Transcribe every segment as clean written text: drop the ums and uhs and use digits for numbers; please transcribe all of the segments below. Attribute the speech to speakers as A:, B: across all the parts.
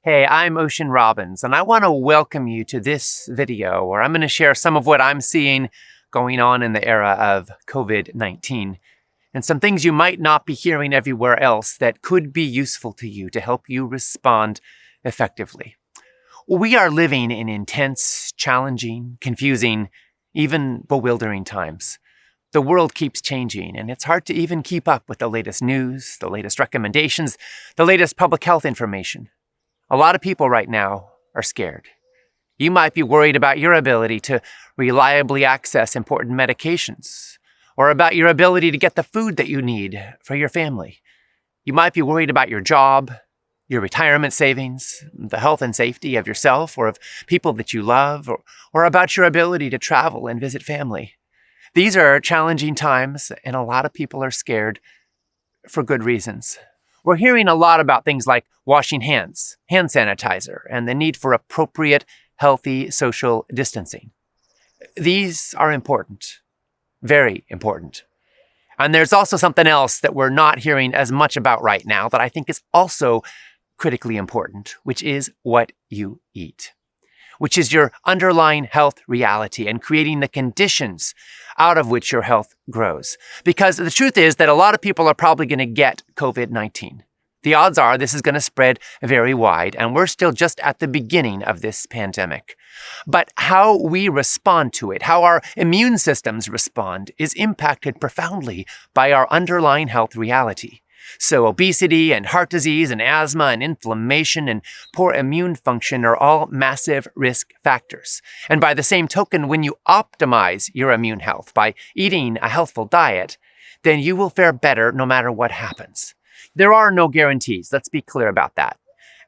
A: Hey, I'm Robbins, and I want to welcome you to this video where I'm going to share some of what I'm seeing going on in the era of COVID-19 and some things you might not be hearing everywhere else that could be useful to you to help you respond effectively. We are living in intense, challenging, confusing, even bewildering times. The world keeps changing, and it's hard to even keep up with the latest news, the latest recommendations, the latest public health information. A lot of people right now are scared. You might be worried about your ability to reliably access important medications, or about your ability to get the food that you need for your family. You might be worried about your job, your retirement savings, the health and safety of yourself or of people that you love, or about your ability to travel and visit family. These are challenging times, and a lot of people are scared for good reasons. We're hearing a lot about things like washing hands, hand sanitizer, and the need for appropriate, healthy social distancing. These are important, very important. And there's also something else that we're not hearing as much about right now that I think is also critically important, which is what you eat, which is your underlying health reality and creating the conditions out of which your health grows. Because the truth is that a lot of people are probably going to get COVID-19. The odds are this is going to spread very wide, and we're still just at the beginning of this pandemic. But how we respond to it, how our immune systems respond, is impacted profoundly by our underlying health reality. So obesity and heart disease and asthma and inflammation and poor immune function are all massive risk factors. And by the same token, when you optimize your immune health by eating a healthful diet, then you will fare better no matter what happens. There are no guarantees. Let's be clear about that.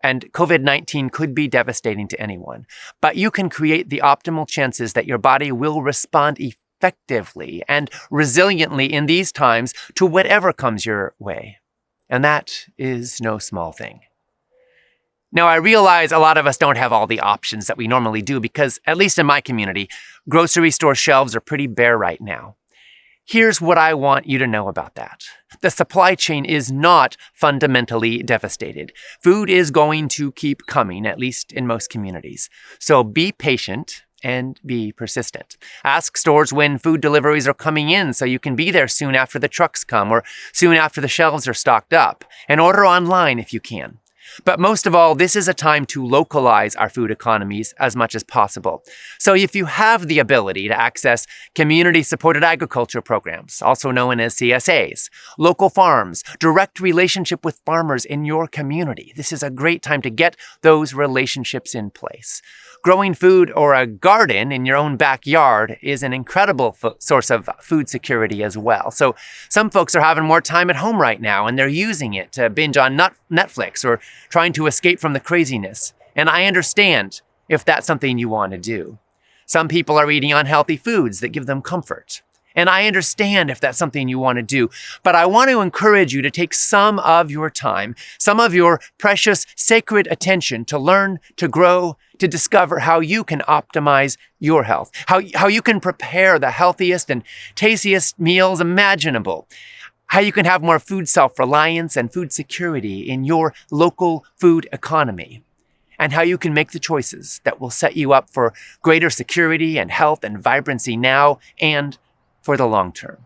A: And COVID-19 could be devastating to anyone. But you can create the optimal chances that your body will respond effectively and resiliently in these times to whatever comes your way. And that is no small thing. Now, I realize a lot of us don't have all the options that we normally do because, at least in my community, grocery store shelves are pretty bare right now. Here's what I want you to know about that. The supply chain is not fundamentally devastated. Food is going to keep coming, at least in most communities. So be patient and be persistent. Ask stores when food deliveries are coming in so you can be there soon after the trucks come or soon after the shelves are stocked up, and order online if you can. But most of all, this is a time to localize our food economies as much as possible. So if you have the ability to access community-supported agriculture programs, also known as CSAs, local farms, direct relationship with farmers in your community, this is a great time to get those relationships in place. Growing food or a garden in your own backyard is an incredible source of food security as well. So some folks are having more time at home right now, and they're using it to binge on Netflix or trying to escape from the craziness. And I understand if that's something you want to do. Some people are eating unhealthy foods that give them comfort. And I understand if that's something you want to do. But I want to encourage you to take some of your time, some of your precious, sacred attention to learn, to grow, to discover how you can optimize your health, how you can prepare the healthiest and tastiest meals imaginable, how you can have more food self-reliance and food security in your local food economy, and how you can make the choices that will set you up for greater security and health and vibrancy now and for the long term.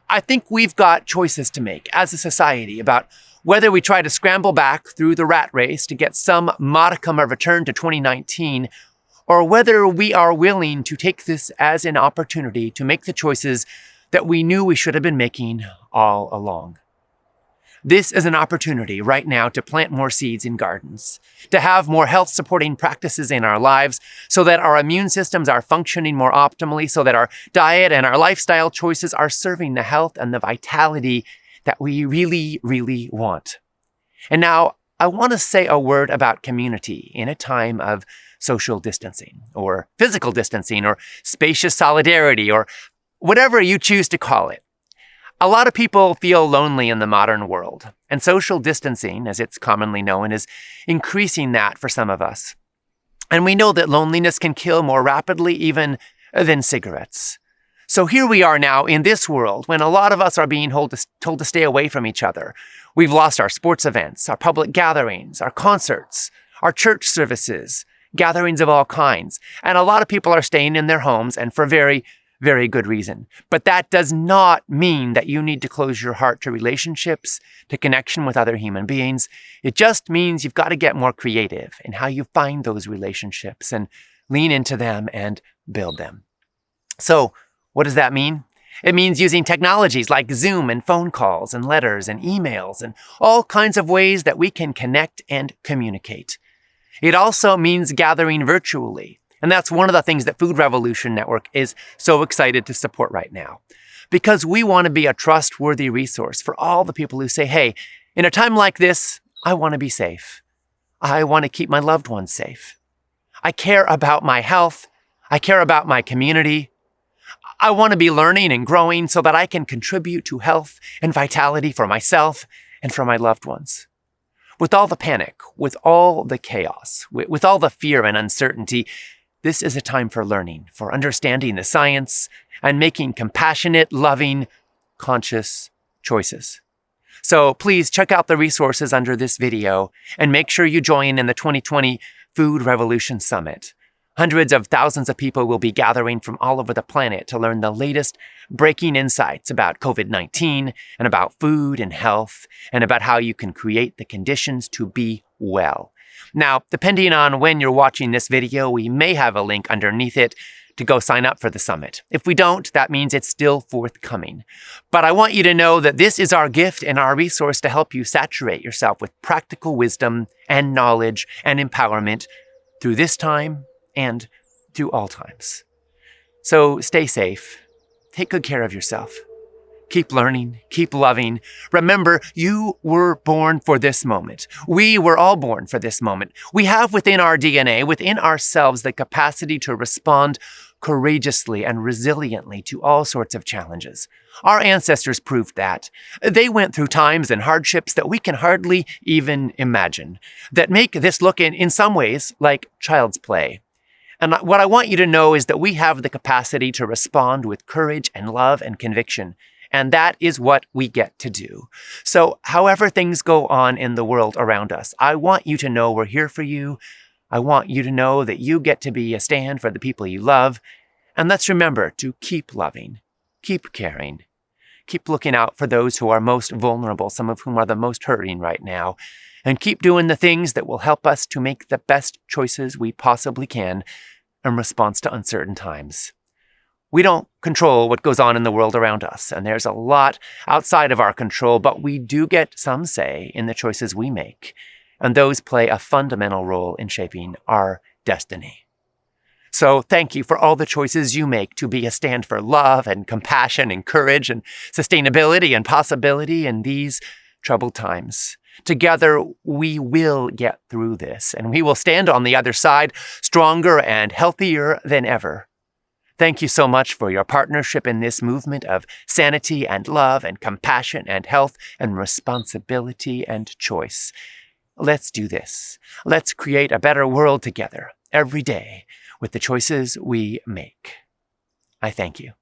A: I think we've got choices to make as a society about whether we try to scramble back through the rat race to get some modicum of return to 2019, or whether we are willing to take this as an opportunity to make the choices that we knew we should have been making all along. This is an opportunity right now to plant more seeds in gardens, to have more health-supporting practices in our lives so that our immune systems are functioning more optimally, so that our diet and our lifestyle choices are serving the health and the vitality that we really, really want. And now, I want to say a word about community in a time of social distancing, or physical distancing, or spacious solidarity, or whatever you choose to call it. A lot of people feel lonely in the modern world, and social distancing, as it's commonly known, is increasing that for some of us. And we know that loneliness can kill more rapidly even than cigarettes. So here we are now in this world when a lot of us are being told to stay away from each other. We've lost our sports events, our public gatherings, our concerts, our church services, gatherings of all kinds. And a lot of people are staying in their homes, and for very, very good reason. But that does not mean that you need to close your heart to relationships, to connection with other human beings. It just means you've got to get more creative in how you find those relationships and lean into them and build them. So what does that mean? It means using technologies like Zoom and phone calls and letters and emails and all kinds of ways that we can connect and communicate. It also means gathering virtually. And that's one of the things that Food Revolution Network is so excited to support right now. Because we want to be a trustworthy resource for all the people who say, hey, in a time like this, I want to be safe. I want to keep my loved ones safe. I care about my health. I care about my community. I want to be learning and growing so that I can contribute to health and vitality for myself and for my loved ones. With all the panic, with all the chaos, with all the fear and uncertainty, this is a time for learning, for understanding the science, and making compassionate, loving, conscious choices. So please check out the resources under this video and make sure you join in the 2020 Food Revolution Summit. Hundreds of thousands of people will be gathering from all over the planet to learn the latest breaking insights about COVID-19 and about food and health and about how you can create the conditions to be well. Now, depending on when you're watching this video, we may have a link underneath it to go sign up for the summit. If we don't, that means it's still forthcoming. But I want you to know that this is our gift and our resource to help you saturate yourself with practical wisdom and knowledge and empowerment through this time and through all times. So stay safe. Take good care of yourself. Keep learning, keep loving. Remember, you were born for this moment. We were all born for this moment. We have within our DNA, within ourselves, the capacity to respond courageously and resiliently to all sorts of challenges. Our ancestors proved that. They went through times and hardships that we can hardly even imagine, that make this look in some ways like child's play. And what I want you to know is that we have the capacity to respond with courage and love and conviction. And that is what we get to do. So however things go on in the world around us, I want you to know we're here for you. I want you to know that you get to be a stand for the people you love. And let's remember to keep loving, keep caring, keep looking out for those who are most vulnerable, some of whom are the most hurting right now, and keep doing the things that will help us to make the best choices we possibly can in response to uncertain times. We don't control what goes on in the world around us, and there's a lot outside of our control, but we do get some say in the choices we make, and those play a fundamental role in shaping our destiny. So thank you for all the choices you make to be a stand for love and compassion and courage and sustainability and possibility in these troubled times. Together, we will get through this, and we will stand on the other side stronger and healthier than ever. Thank you so much for your partnership in this movement of sanity and love and compassion and health and responsibility and choice. Let's do this. Let's create a better world together every day with the choices we make. I thank you.